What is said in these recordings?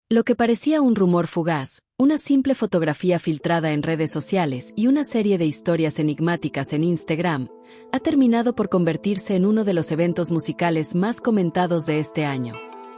Lo que parecía un rumor fugaz, una simple fotografía filtrada en redes sociales y una serie de historias enigmáticas en Instagram, ha terminado por convertirse en uno de los eventos musicales más comentados de este año.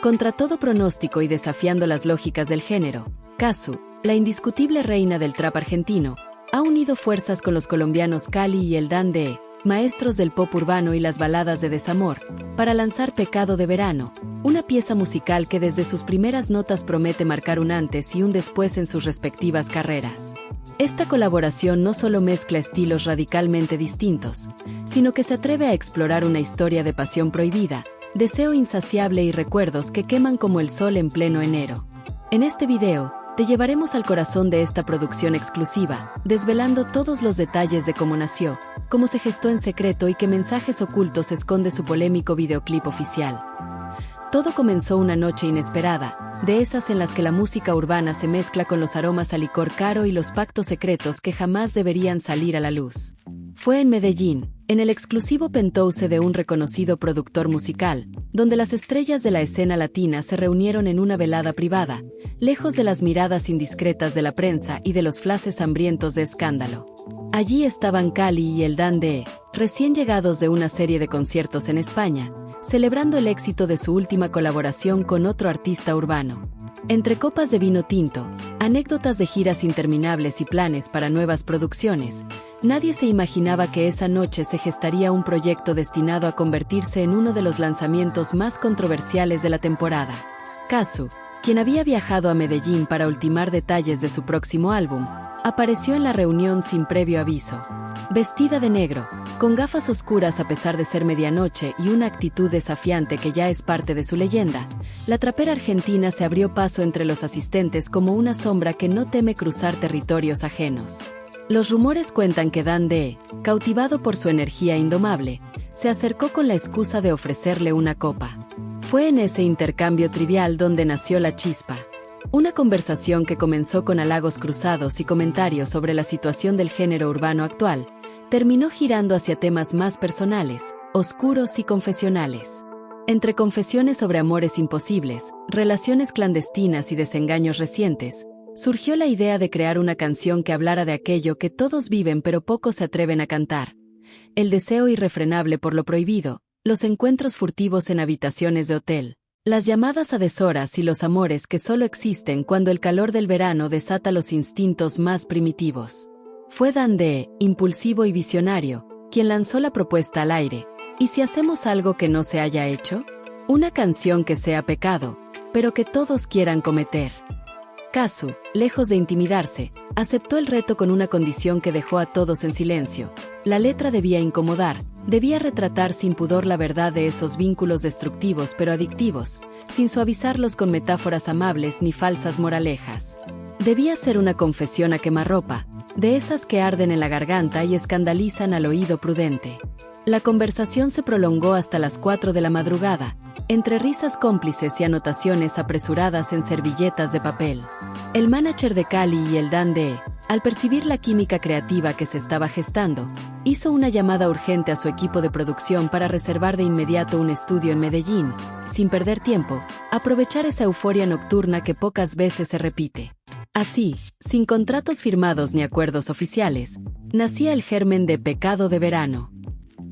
Contra todo pronóstico y desafiando las lógicas del género, Cazzu, la indiscutible reina del trap argentino, ha unido fuerzas con los colombianos Cali y el Dande, maestros del pop urbano y las baladas de desamor, para lanzar Pecado de Verano, una pieza musical que desde sus primeras notas promete marcar un antes y un después en sus respectivas carreras. Esta colaboración no solo mezcla estilos radicalmente distintos, sino que se atreve a explorar una historia de pasión prohibida, deseo insaciable y recuerdos que queman como el sol en pleno enero. En este video, te llevaremos al corazón de esta producción exclusiva, desvelando todos los detalles de cómo nació, cómo se gestó en secreto y qué mensajes ocultos esconde su polémico videoclip oficial. Todo comenzó una noche inesperada, de esas en las que la música urbana se mezcla con los aromas a licor caro y los pactos secretos que jamás deberían salir a la luz. Fue en Medellín, en el exclusivo penthouse de un reconocido productor musical, donde las estrellas de la escena latina se reunieron en una velada privada, lejos de las miradas indiscretas de la prensa y de los flashes hambrientos de escándalo. Allí estaban Cali y el Dande, recién llegados de una serie de conciertos en España, celebrando el éxito de su última colaboración con otro artista urbano. Entre copas de vino tinto, anécdotas de giras interminables y planes para nuevas producciones, nadie se imaginaba que esa noche se gestaría un proyecto destinado a convertirse en uno de los lanzamientos más controversiales de la temporada. Cazzu, quien había viajado a Medellín para ultimar detalles de su próximo álbum, apareció en la reunión sin previo aviso. Vestida de negro, con gafas oscuras a pesar de ser medianoche y una actitud desafiante que ya es parte de su leyenda, la trapera argentina se abrió paso entre los asistentes como una sombra que no teme cruzar territorios ajenos. Los rumores cuentan que Dande, cautivado por su energía indomable, se acercó con la excusa de ofrecerle una copa. Fue en ese intercambio trivial donde nació la chispa. Una conversación que comenzó con halagos cruzados y comentarios sobre la situación del género urbano actual, terminó girando hacia temas más personales, oscuros y confesionales. Entre confesiones sobre amores imposibles, relaciones clandestinas y desengaños recientes, surgió la idea de crear una canción que hablara de aquello que todos viven pero pocos se atreven a cantar. El deseo irrefrenable por lo prohibido, los encuentros furtivos en habitaciones de hotel, las llamadas a deshoras y los amores que solo existen cuando el calor del verano desata los instintos más primitivos. Fue Dande, impulsivo y visionario, quien lanzó la propuesta al aire. ¿Y si hacemos algo que no se haya hecho? Una canción que sea pecado, pero que todos quieran cometer. Cazzu, lejos de intimidarse, aceptó el reto con una condición que dejó a todos en silencio. La letra debía incomodar, debía retratar sin pudor la verdad de esos vínculos destructivos pero adictivos, sin suavizarlos con metáforas amables ni falsas moralejas. Debía ser una confesión a quemarropa, de esas que arden en la garganta y escandalizan al oído prudente. La conversación se prolongó hasta las 4 de la madrugada, entre risas cómplices y anotaciones apresuradas en servilletas de papel. El manager de Cali y el Dande, al percibir la química creativa que se estaba gestando, hizo una llamada urgente a su equipo de producción para reservar de inmediato un estudio en Medellín, sin perder tiempo, aprovechar esa euforia nocturna que pocas veces se repite. Así, sin contratos firmados ni acuerdos oficiales, nacía el germen de Pecado de Verano.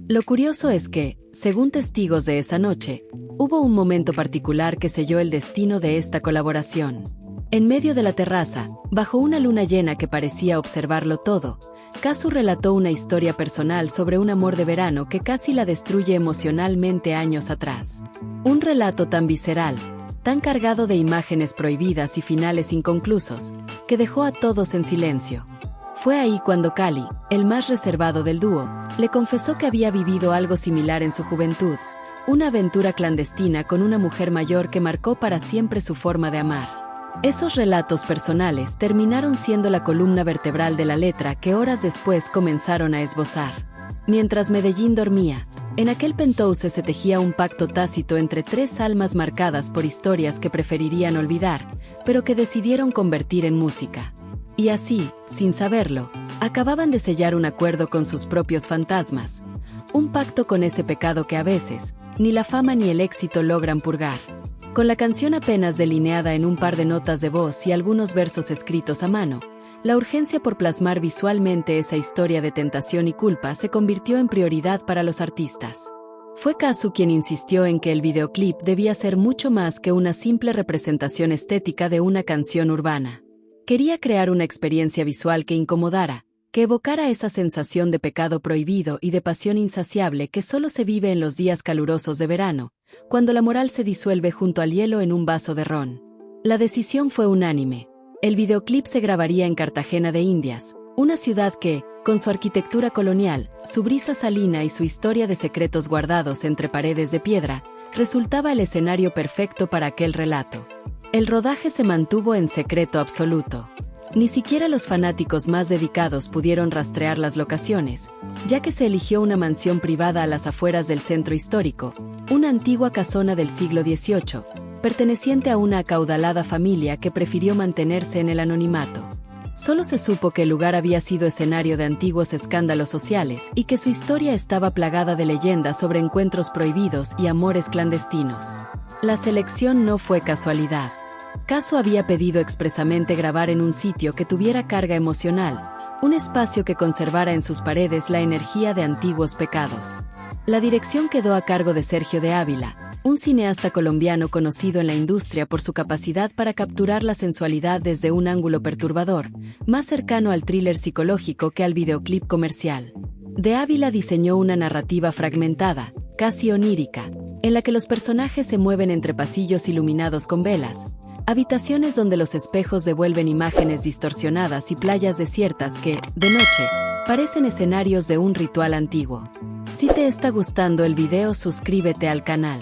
Lo curioso es que, según testigos de esa noche, hubo un momento particular que selló el destino de esta colaboración. En medio de la terraza, bajo una luna llena que parecía observarlo todo, Cazzu relató una historia personal sobre un amor de verano que casi la destruye emocionalmente años atrás. Un relato tan visceral, tan cargado de imágenes prohibidas y finales inconclusos, que dejó a todos en silencio. Fue ahí cuando Cali, el más reservado del dúo, le confesó que había vivido algo similar en su juventud, una aventura clandestina con una mujer mayor que marcó para siempre su forma de amar. Esos relatos personales terminaron siendo la columna vertebral de la letra que horas después comenzaron a esbozar. Mientras Medellín dormía, en aquel penthouse se tejía un pacto tácito entre tres almas marcadas por historias que preferirían olvidar, pero que decidieron convertir en música. Y así, sin saberlo, acababan de sellar un acuerdo con sus propios fantasmas. Un pacto con ese pecado que a veces, ni la fama ni el éxito logran purgar. Con la canción apenas delineada en un par de notas de voz y algunos versos escritos a mano, la urgencia por plasmar visualmente esa historia de tentación y culpa se convirtió en prioridad para los artistas. Fue Kazu quien insistió en que el videoclip debía ser mucho más que una simple representación estética de una canción urbana. Quería crear una experiencia visual que incomodara, que evocara esa sensación de pecado prohibido y de pasión insaciable que solo se vive en los días calurosos de verano, cuando la moral se disuelve junto al hielo en un vaso de ron. La decisión fue unánime. El videoclip se grabaría en Cartagena de Indias, una ciudad que, con su arquitectura colonial, su brisa salina y su historia de secretos guardados entre paredes de piedra, resultaba el escenario perfecto para aquel relato. El rodaje se mantuvo en secreto absoluto. Ni siquiera los fanáticos más dedicados pudieron rastrear las locaciones, ya que se eligió una mansión privada a las afueras del centro histórico, una antigua casona del siglo XVIII, perteneciente a una acaudalada familia que prefirió mantenerse en el anonimato. Solo se supo que el lugar había sido escenario de antiguos escándalos sociales y que su historia estaba plagada de leyendas sobre encuentros prohibidos y amores clandestinos. La selección no fue casualidad. Kazu había pedido expresamente grabar en un sitio que tuviera carga emocional, un espacio que conservara en sus paredes la energía de antiguos pecados. La dirección quedó a cargo de Sergio de Ávila, un cineasta colombiano conocido en la industria por su capacidad para capturar la sensualidad desde un ángulo perturbador, más cercano al thriller psicológico que al videoclip comercial. De Ávila diseñó una narrativa fragmentada, casi onírica, en la que los personajes se mueven entre pasillos iluminados con velas, habitaciones donde los espejos devuelven imágenes distorsionadas y playas desiertas que, de noche, parecen escenarios de un ritual antiguo. Si te está gustando el video, suscríbete al canal.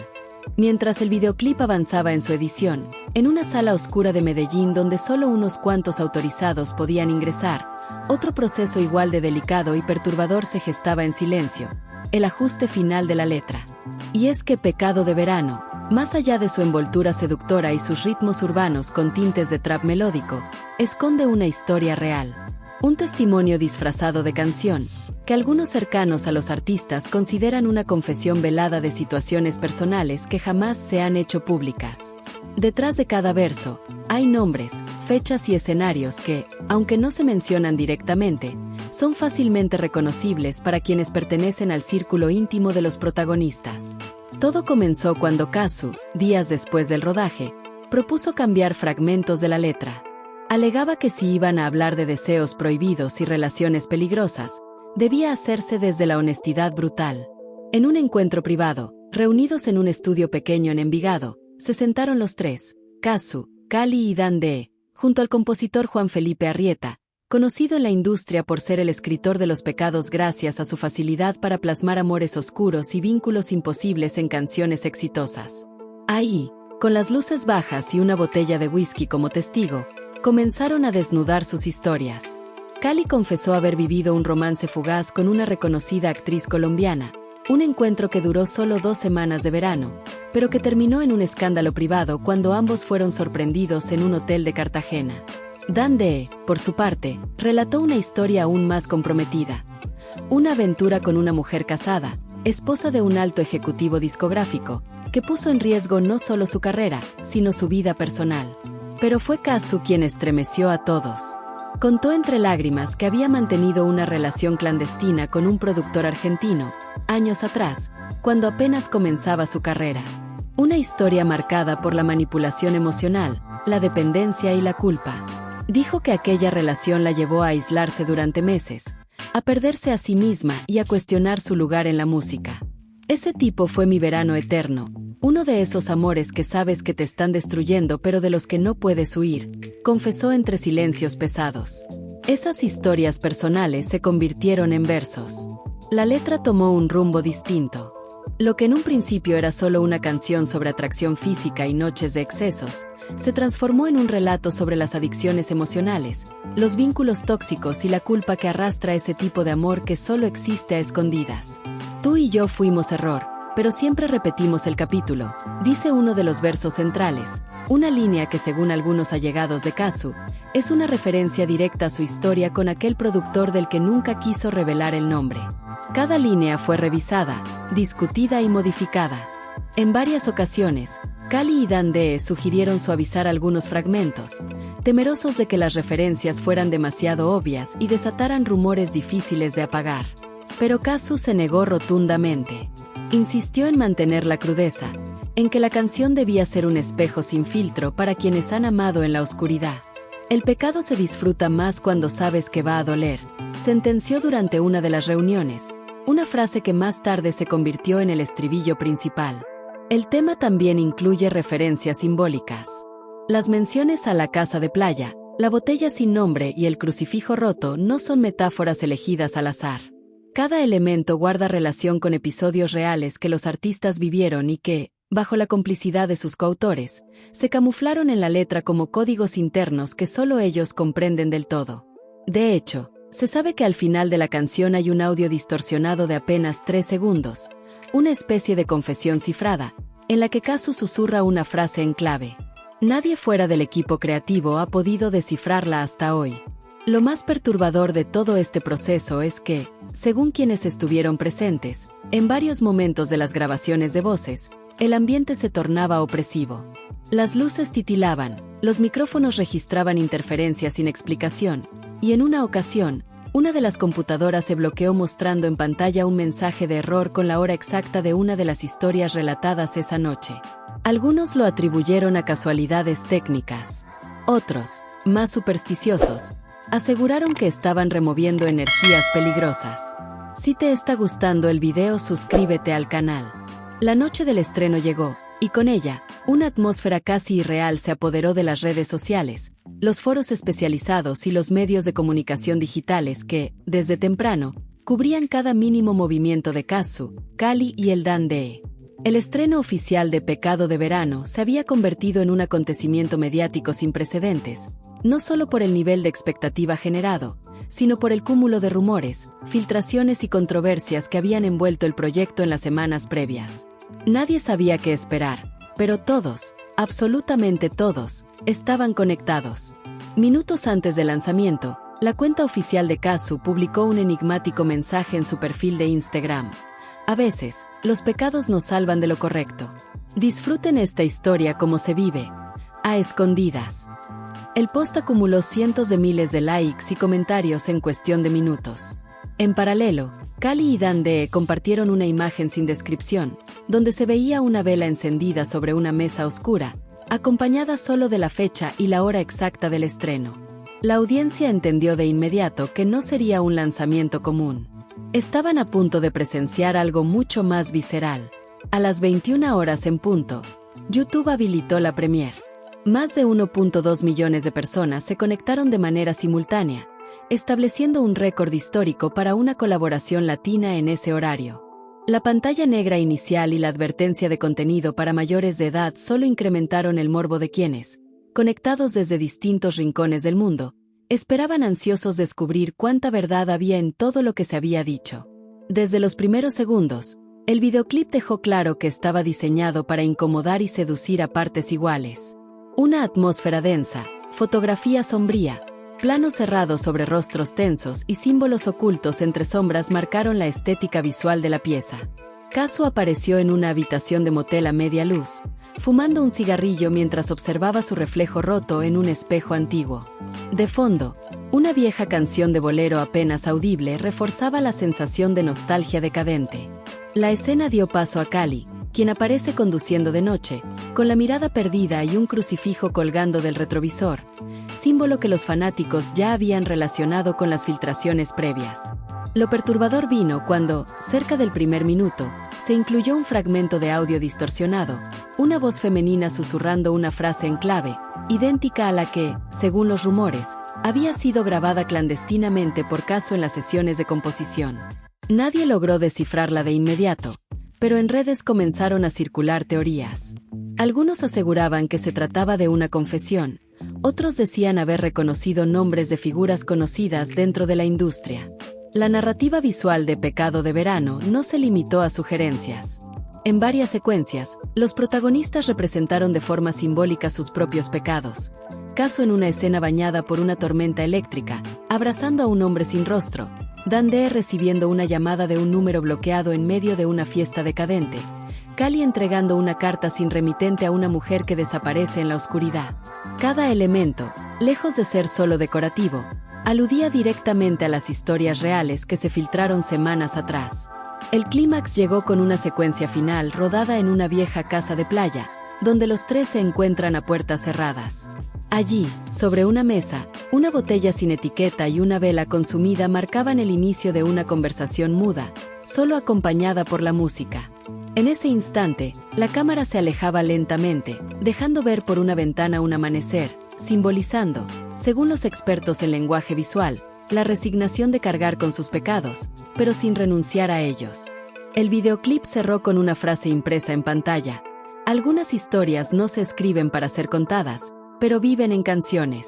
Mientras el videoclip avanzaba en su edición, en una sala oscura de Medellín donde solo unos cuantos autorizados podían ingresar, otro proceso igual de delicado y perturbador se gestaba en silencio: el ajuste final de la letra. Y es que Pecado de Verano, más allá de su envoltura seductora y sus ritmos urbanos con tintes de trap melódico, esconde una historia real. Un testimonio disfrazado de canción, que algunos cercanos a los artistas consideran una confesión velada de situaciones personales que jamás se han hecho públicas. Detrás de cada verso, hay nombres, fechas y escenarios que, aunque no se mencionan directamente, son fácilmente reconocibles para quienes pertenecen al círculo íntimo de los protagonistas. Todo comenzó cuando Kazu, días después del rodaje, propuso cambiar fragmentos de la letra. Alegaba que si iban a hablar de deseos prohibidos y relaciones peligrosas, debía hacerse desde la honestidad brutal. En un encuentro privado, reunidos en un estudio pequeño en Envigado, se sentaron los tres, Kazu, Cali y Dande, junto al compositor Juan Felipe Arrieta, conocido en la industria por ser el escritor de los pecados gracias a su facilidad para plasmar amores oscuros y vínculos imposibles en canciones exitosas. Ahí, con las luces bajas y una botella de whisky como testigo, comenzaron a desnudar sus historias. Cali confesó haber vivido un romance fugaz con una reconocida actriz colombiana, un encuentro que duró solo 2 semanas de verano, pero que terminó en un escándalo privado cuando ambos fueron sorprendidos en un hotel de Cartagena. Dande, por su parte, relató una historia aún más comprometida. Una aventura con una mujer casada, esposa de un alto ejecutivo discográfico, que puso en riesgo no solo su carrera, sino su vida personal. Pero fue Kazu quien estremeció a todos. Contó entre lágrimas que había mantenido una relación clandestina con un productor argentino, años atrás, cuando apenas comenzaba su carrera. Una historia marcada por la manipulación emocional, la dependencia y la culpa. Dijo que aquella relación la llevó a aislarse durante meses, a perderse a sí misma y a cuestionar su lugar en la música. Ese tipo fue mi verano eterno, uno de esos amores que sabes que te están destruyendo pero de los que no puedes huir, confesó entre silencios pesados. Esas historias personales se convirtieron en versos. La letra tomó un rumbo distinto. Lo que en un principio era solo una canción sobre atracción física y noches de excesos, se transformó en un relato sobre las adicciones emocionales, los vínculos tóxicos y la culpa que arrastra ese tipo de amor que solo existe a escondidas. Tú y yo fuimos error, pero siempre repetimos el capítulo, dice uno de los versos centrales, una línea que según algunos allegados de Kazu, es una referencia directa a su historia con aquel productor del que nunca quiso revelar el nombre. Cada línea fue revisada, discutida y modificada. En varias ocasiones, Cali y Dande sugirieron suavizar algunos fragmentos, temerosos de que las referencias fueran demasiado obvias y desataran rumores difíciles de apagar. Pero Kazu se negó rotundamente. Insistió en mantener la crudeza, en que la canción debía ser un espejo sin filtro para quienes han amado en la oscuridad. El pecado se disfruta más cuando sabes que va a doler, sentenció durante una de las reuniones, una frase que más tarde se convirtió en el estribillo principal. El tema también incluye referencias simbólicas. Las menciones a la casa de playa, la botella sin nombre y el crucifijo roto no son metáforas elegidas al azar. Cada elemento guarda relación con episodios reales que los artistas vivieron y que, bajo la complicidad de sus coautores, se camuflaron en la letra como códigos internos que solo ellos comprenden del todo. De hecho, se sabe que al final de la canción hay un audio distorsionado de apenas 3 segundos, una especie de confesión cifrada, en la que Kazu susurra una frase en clave. Nadie fuera del equipo creativo ha podido descifrarla hasta hoy. Lo más perturbador de todo este proceso es que, según quienes estuvieron presentes, en varios momentos de las grabaciones de voces, el ambiente se tornaba opresivo. Las luces titilaban, los micrófonos registraban interferencias sin explicación, y en una ocasión, una de las computadoras se bloqueó mostrando en pantalla un mensaje de error con la hora exacta de una de las historias relatadas esa noche. Algunos lo atribuyeron a casualidades técnicas. Otros, más supersticiosos, aseguraron que estaban removiendo energías peligrosas. Si te está gustando el video, suscríbete al canal. La noche del estreno llegó, y con ella, una atmósfera casi irreal se apoderó de las redes sociales, los foros especializados y los medios de comunicación digitales que, desde temprano, cubrían cada mínimo movimiento de Kazu, Cali y el Dande. El estreno oficial de Pecado de Verano se había convertido en un acontecimiento mediático sin precedentes, no solo por el nivel de expectativa generado, sino por el cúmulo de rumores, filtraciones y controversias que habían envuelto el proyecto en las semanas previas. Nadie sabía qué esperar, pero todos, absolutamente todos, estaban conectados. Minutos antes del lanzamiento, la cuenta oficial de Kazu publicó un enigmático mensaje en su perfil de Instagram. A veces, los pecados nos salvan de lo correcto. Disfruten esta historia como se vive, a escondidas. El post acumuló cientos de miles de likes y comentarios en cuestión de minutos. En paralelo, Cali y Dande compartieron una imagen sin descripción, donde se veía una vela encendida sobre una mesa oscura, acompañada solo de la fecha y la hora exacta del estreno. La audiencia entendió de inmediato que no sería un lanzamiento común. Estaban a punto de presenciar algo mucho más visceral. A las 21 horas en punto, YouTube habilitó la premiere. Más de 1.2 millones de personas se conectaron de manera simultánea, estableciendo un récord histórico para una colaboración latina en ese horario. La pantalla negra inicial y la advertencia de contenido para mayores de edad solo incrementaron el morbo de quienes, conectados desde distintos rincones del mundo, esperaban ansiosos descubrir cuánta verdad había en todo lo que se había dicho. Desde los primeros segundos, el videoclip dejó claro que estaba diseñado para incomodar y seducir a partes iguales. Una atmósfera densa, fotografía sombría, planos cerrados sobre rostros tensos y símbolos ocultos entre sombras marcaron la estética visual de la pieza. Kazu apareció en una habitación de motel a media luz, fumando un cigarrillo mientras observaba su reflejo roto en un espejo antiguo. De fondo, una vieja canción de bolero apenas audible reforzaba la sensación de nostalgia decadente. La escena dio paso a Cali, quien aparece conduciendo de noche, con la mirada perdida y un crucifijo colgando del retrovisor, símbolo que los fanáticos ya habían relacionado con las filtraciones previas. Lo perturbador vino cuando, cerca del primer minuto, se incluyó un fragmento de audio distorsionado, una voz femenina susurrando una frase en clave, idéntica a la que, según los rumores, había sido grabada clandestinamente por Kazu en las sesiones de composición. Nadie logró descifrarla de inmediato, pero en redes comenzaron a circular teorías. Algunos aseguraban que se trataba de una confesión, otros decían haber reconocido nombres de figuras conocidas dentro de la industria. La narrativa visual de Pecado de Verano no se limitó a sugerencias. En varias secuencias, los protagonistas representaron de forma simbólica sus propios pecados. Kazu en una escena bañada por una tormenta eléctrica, abrazando a un hombre sin rostro. Dande recibiendo una llamada de un número bloqueado en medio de una fiesta decadente. Cali entregando una carta sin remitente a una mujer que desaparece en la oscuridad. Cada elemento, lejos de ser solo decorativo, aludía directamente a las historias reales que se filtraron semanas atrás. El clímax llegó con una secuencia final rodada en una vieja casa de playa, donde los tres se encuentran a puertas cerradas. Allí, sobre una mesa, una botella sin etiqueta y una vela consumida marcaban el inicio de una conversación muda, solo acompañada por la música. En ese instante, la cámara se alejaba lentamente, dejando ver por una ventana un amanecer, simbolizando, según los expertos en lenguaje visual, la resignación de cargar con sus pecados, pero sin renunciar a ellos. El videoclip cerró con una frase impresa en pantalla: algunas historias no se escriben para ser contadas, pero viven en canciones.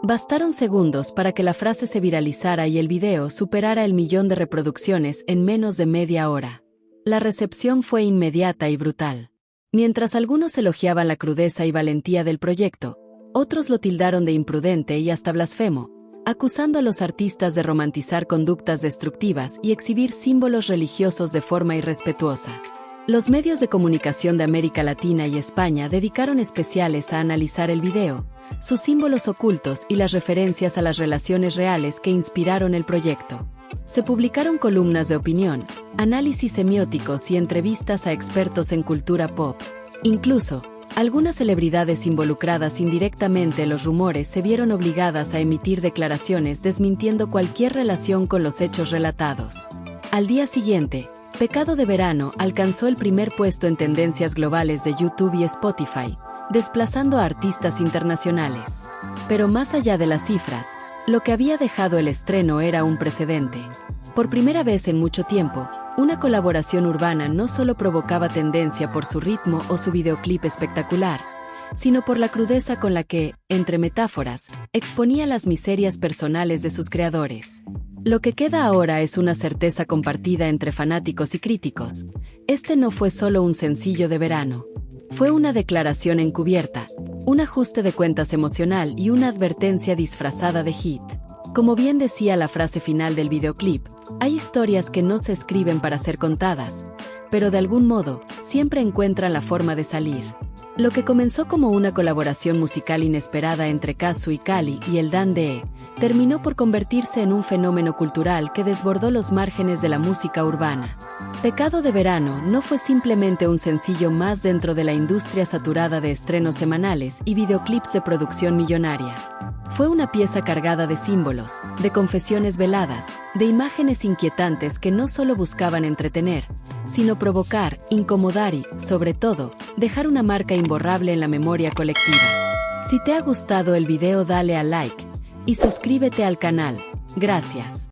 Bastaron segundos para que la frase se viralizara y el video superara el 1.000.000 de reproducciones en menos de media hora. La recepción fue inmediata y brutal. Mientras algunos elogiaban la crudeza y valentía del proyecto, otros lo tildaron de imprudente y hasta blasfemo, acusando a los artistas de romantizar conductas destructivas y exhibir símbolos religiosos de forma irrespetuosa. Los medios de comunicación de América Latina y España dedicaron especiales a analizar el video, sus símbolos ocultos y las referencias a las relaciones reales que inspiraron el proyecto. Se publicaron columnas de opinión, análisis semióticos y entrevistas a expertos en cultura pop. Incluso, algunas celebridades involucradas indirectamente en los rumores se vieron obligadas a emitir declaraciones desmintiendo cualquier relación con los hechos relatados. Al día siguiente, Pecado de Verano alcanzó el primer puesto en tendencias globales de YouTube y Spotify, desplazando a artistas internacionales. Pero más allá de las cifras, lo que había dejado el estreno era un precedente. Por primera vez en mucho tiempo, una colaboración urbana no solo provocaba tendencia por su ritmo o su videoclip espectacular, sino por la crudeza con la que, entre metáforas, exponía las miserias personales de sus creadores. Lo que queda ahora es una certeza compartida entre fanáticos y críticos. Este no fue solo un sencillo de verano. Fue una declaración encubierta, un ajuste de cuentas emocional y una advertencia disfrazada de hit. Como bien decía la frase final del videoclip, hay historias que no se escriben para ser contadas, pero de algún modo, siempre encuentran la forma de salir. Lo que comenzó como una colaboración musical inesperada entre Casu y Cali y el Dan de terminó por convertirse en un fenómeno cultural que desbordó los márgenes de la música urbana. Pecado de Verano no fue simplemente un sencillo más dentro de la industria saturada de estrenos semanales y videoclips de producción millonaria. Fue una pieza cargada de símbolos, de confesiones veladas, de imágenes inquietantes que no solo buscaban entretener, sino provocar, incomodar y, sobre todo, dejar una marca imborrable en la memoria colectiva. Si te ha gustado el video, dale a like y suscríbete al canal. Gracias.